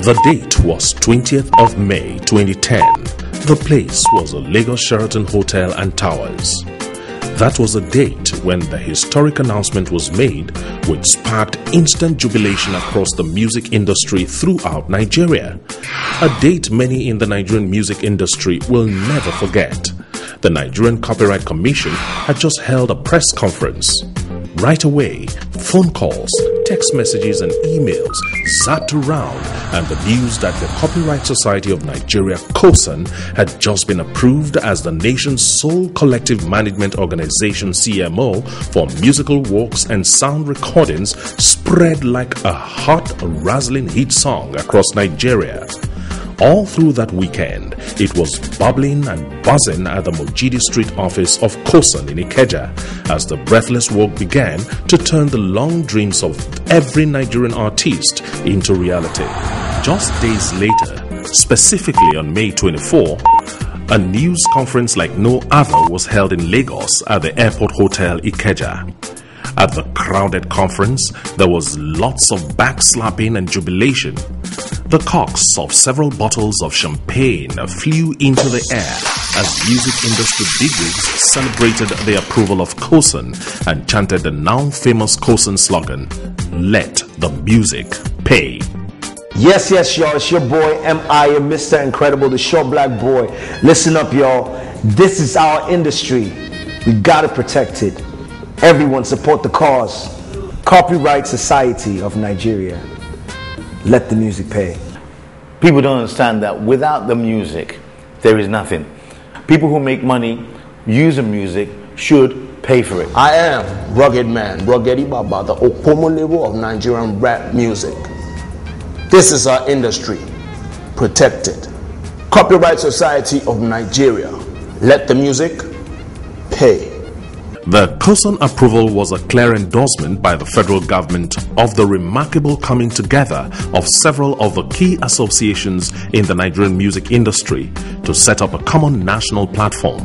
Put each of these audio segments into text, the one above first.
The date was 20th of May 2010. The place was the Lagos Sheraton Hotel and Towers. That was a date when the historic announcement was made, which sparked instant jubilation across the music industry throughout Nigeria. A date many in the Nigerian music industry will never forget. The Nigerian Copyright Commission had just held a press conference. Right away, phone calls, text messages and emails zapped around, and the news that the Copyright Society of Nigeria COSON had just been approved as the nation's sole collective management organization CMO for musical works and sound recordings spread like a hot, razzling hit song across Nigeria. All through that weekend, it was bubbling and buzzing at the Mojidi Street office of COSON in Ikeja as the breathless work began to turn the long dreams of every Nigerian artist into reality. Just days later, specifically on May 24, a news conference like no other was held in Lagos at the Airport Hotel Ikeja. At the crowded conference, there was lots of backslapping and jubilation. The corks of several bottles of champagne flew into the air as music industry bigwigs celebrated the approval of COSON and chanted the now famous COSON slogan, "Let the music pay." Yes, y'all, it's your boy M.I. and Mr. Incredible, the short black boy. Listen up, y'all. This is our industry. We gotta protect it. Everyone support the cause. Copyright Society of Nigeria. Let the music pay. People don't understand that without the music, there is nothing. People who make money using music should pay for it. I am Rugged Man, Rugged Baba, the Opomo label of Nigerian rap music. This is our industry. Protect it. Copyright Society of Nigeria. Let the music pay. The COSON approval was a clear endorsement by the federal government of the remarkable coming together of several of the key associations in the Nigerian music industry to set up a common national platform.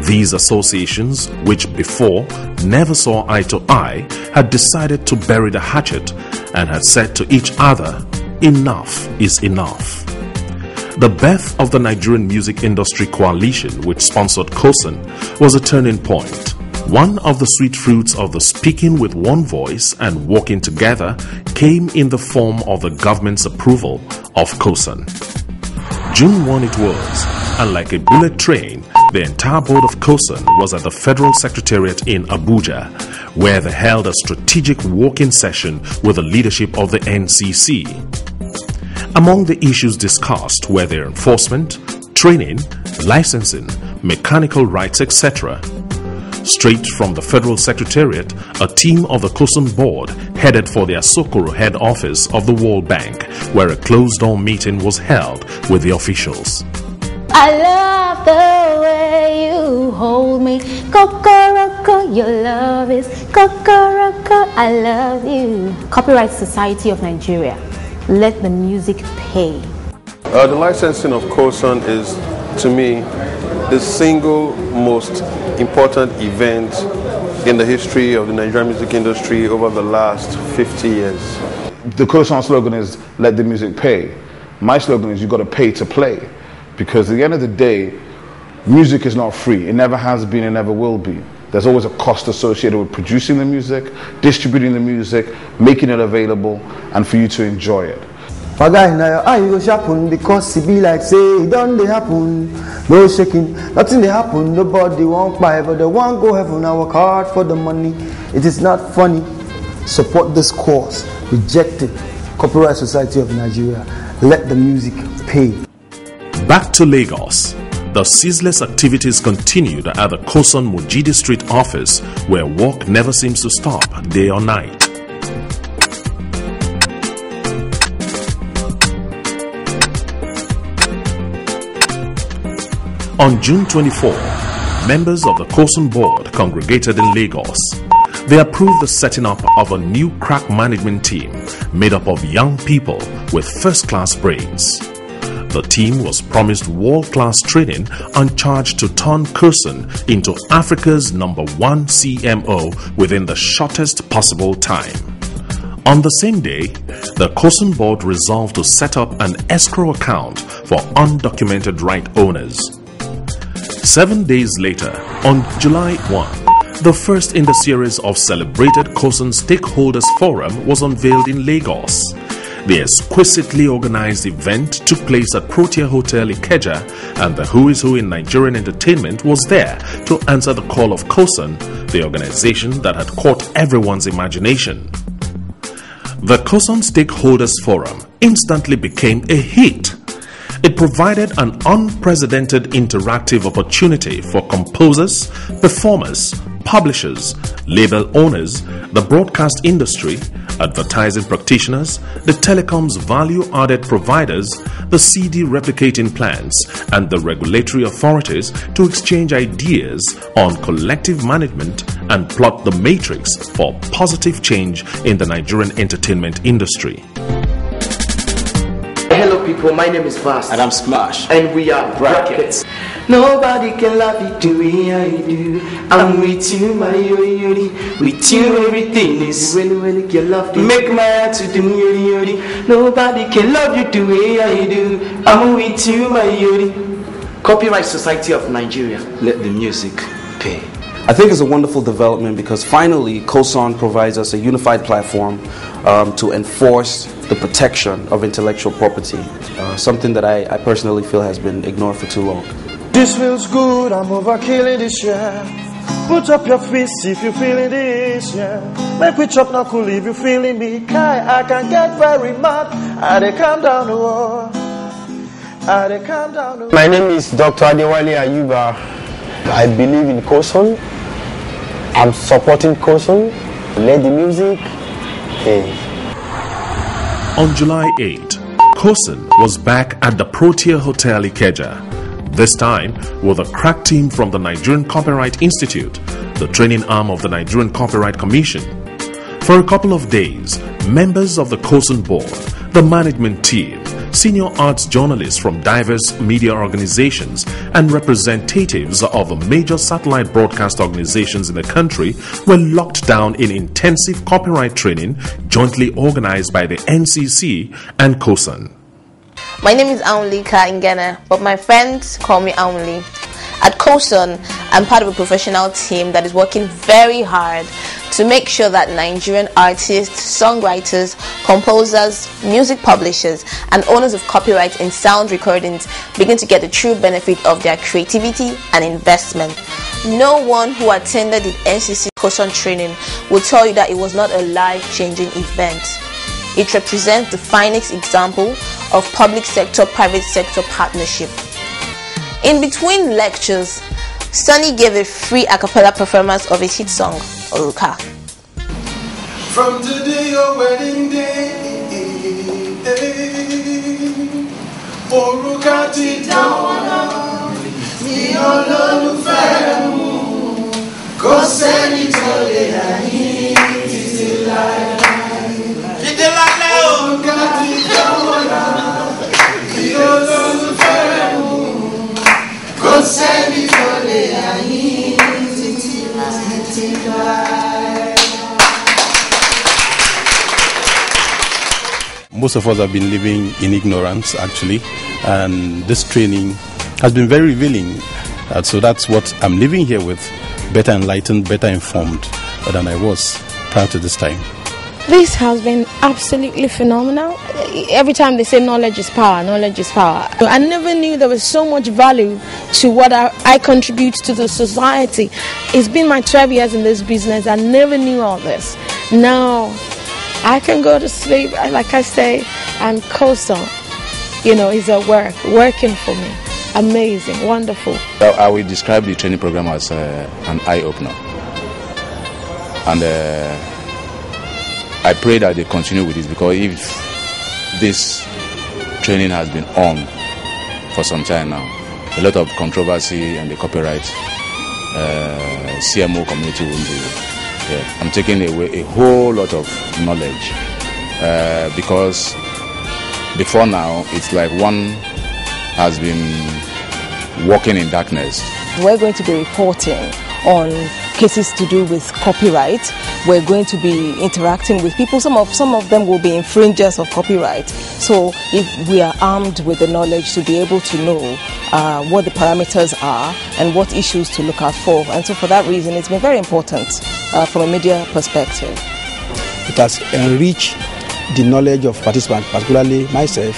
These associations, which before never saw eye to eye, had decided to bury the hatchet and had said to each other, "Enough is enough." The birth of the Nigerian Music Industry Coalition, which sponsored COSON, was a turning point. One of the sweet fruits of the speaking with one voice and working together came in the form of the government's approval of COSON. June 1 it was, and like a bullet train, the entire board of COSON was at the Federal Secretariat in Abuja, where they held a strategic working session with the leadership of the NCC. Among the issues discussed were their enforcement, training, licensing, mechanical rights, etc. Straight from the Federal Secretariat, a team of the COSON board headed for the Asokoro head office of the World Bank, where a closed-door meeting was held with the officials. I love the way you hold me, Kokoroko, your love is Kokoroko, I love you. Copyright Society of Nigeria. Let the music pay. The licensing of COSON is, to me, the single most important event in the history of the Nigerian music industry over the last 50 years. The COSON slogan is, "Let the music pay." My slogan is, "You got to pay to play." Because at the end of the day, music is not free. It never has been, it never will be. There's always a cost associated with producing the music, distributing the music, making it available, and for you to enjoy it. My guy, now I go shopping because it be like say it don't they happen. No shaking, nothing they happen. Nobody won't buy, but they won't go heaven. I work hard for the money. It is not funny. Support this cause. Reject it. Copyright Society of Nigeria. Let the music pay. Back to Lagos. The ceaseless activities continued at the COSON Mojidi Street office, where work never seems to stop day or night. On June 24, members of the COSON board congregated in Lagos. They approved the setting up of a new crack management team made up of young people with first-class brains. The team was promised world-class training and charged to turn COSON into Africa's #1 CMO within the shortest possible time. On the same day, the COSON board resolved to set up an escrow account for undocumented right owners. 7 days later, on July 1, the first in the series of celebrated COSON Stakeholders Forum was unveiled in Lagos. The exquisitely organized event took place at Protea Hotel Ikeja, and the who is who in Nigerian entertainment was there to answer the call of COSON, the organization that had caught everyone's imagination. The COSON Stakeholders Forum instantly became a hit. It provided an unprecedented interactive opportunity for composers, performers, publishers, label owners, the broadcast industry, advertising practitioners, the telecoms value-added providers, the CD replicating plants, and the regulatory authorities to exchange ideas on collective management and plot the matrix for positive change in the Nigerian entertainment industry. Hello people, my name is Fast. And I'm Smash. And we are Brackets. Nobody can love you the way I do. I'm with you, my yori. With you everything is really your love. Make my heart to do yori. Nobody can love you the way I do. I'm with you, my yori. Copyright Society of Nigeria. Let the music pay. I think it's a wonderful development because finally COSON provides us a unified platform to enforce the protection of intellectual property, something that I personally feel has been ignored for too long. This feels good, I'm overkilling this year. Put up your fist if you're feeling this, yeah. Make we chop now cool if you're feeling me. I can get very mad. I calm down the war. I calm down the war. My name is Dr. Adewale Ayuba. I believe in COSON. I'm supporting COSON. Let the music play. On July 8, COSON was back at the Protea Hotel Ikeja. This time with a crack team from the Nigerian Copyright Institute, the training arm of the Nigerian Copyright Commission. For a couple of days, members of the COSON board, the management team, senior arts journalists from diverse media organizations, and representatives of the major satellite broadcast organizations in the country were locked down in intensive copyright training jointly organized by the NCC and COSON. My name is Aunlika Ngene, but my friends call me Aunli. At COSON, I'm part of a professional team that is working very hard to make sure that Nigerian artists, songwriters, composers, music publishers, and owners of copyright in sound recordings begin to get the true benefit of their creativity and investment. No one who attended the NCC COSON training will tell you that it was not a life-changing event. It represents the finest example of public sector, private sector partnership. In between lectures, Sunny gave a free a cappella performance of his hit song, Oruka. From today your wedding day, Oruka ti dawana, mi olólùfẹ́ mu, kò sẹ́ni tó lè yà yín títí láéláé. Oruka ti dawana, mi olólùfẹ́ mu, kò sẹ́ni tó lè yà yín títí láéláé. Most of us have been living in ignorance, actually, and this training has been very revealing. So that's what I'm living here with, better enlightened, better informed than I was prior to this time. This has been absolutely phenomenal. Every time they say knowledge is power, knowledge is power. I never knew there was so much value to what I contribute to the society. It's been my 12 years in this business. I never knew all this. Now I can go to sleep, like I say, and COSON, is a working for me. Amazing, wonderful. I will describe the training program as an eye-opener. And I pray that they continue with this, because if this training has been on for some time now, a lot of controversy and the copyright CMO community will be. Yeah, I'm taking away a whole lot of knowledge because before now it's like one has been walking in darkness. We're going to be reporting on cases to do with copyright. We're going to be interacting with people. Some of them will be infringers of copyright. So if we are armed with the knowledge to be able to know what the parameters are and what issues to look out for. And so for that reason, it's been very important from a media perspective. It has enriched the knowledge of participants, particularly myself,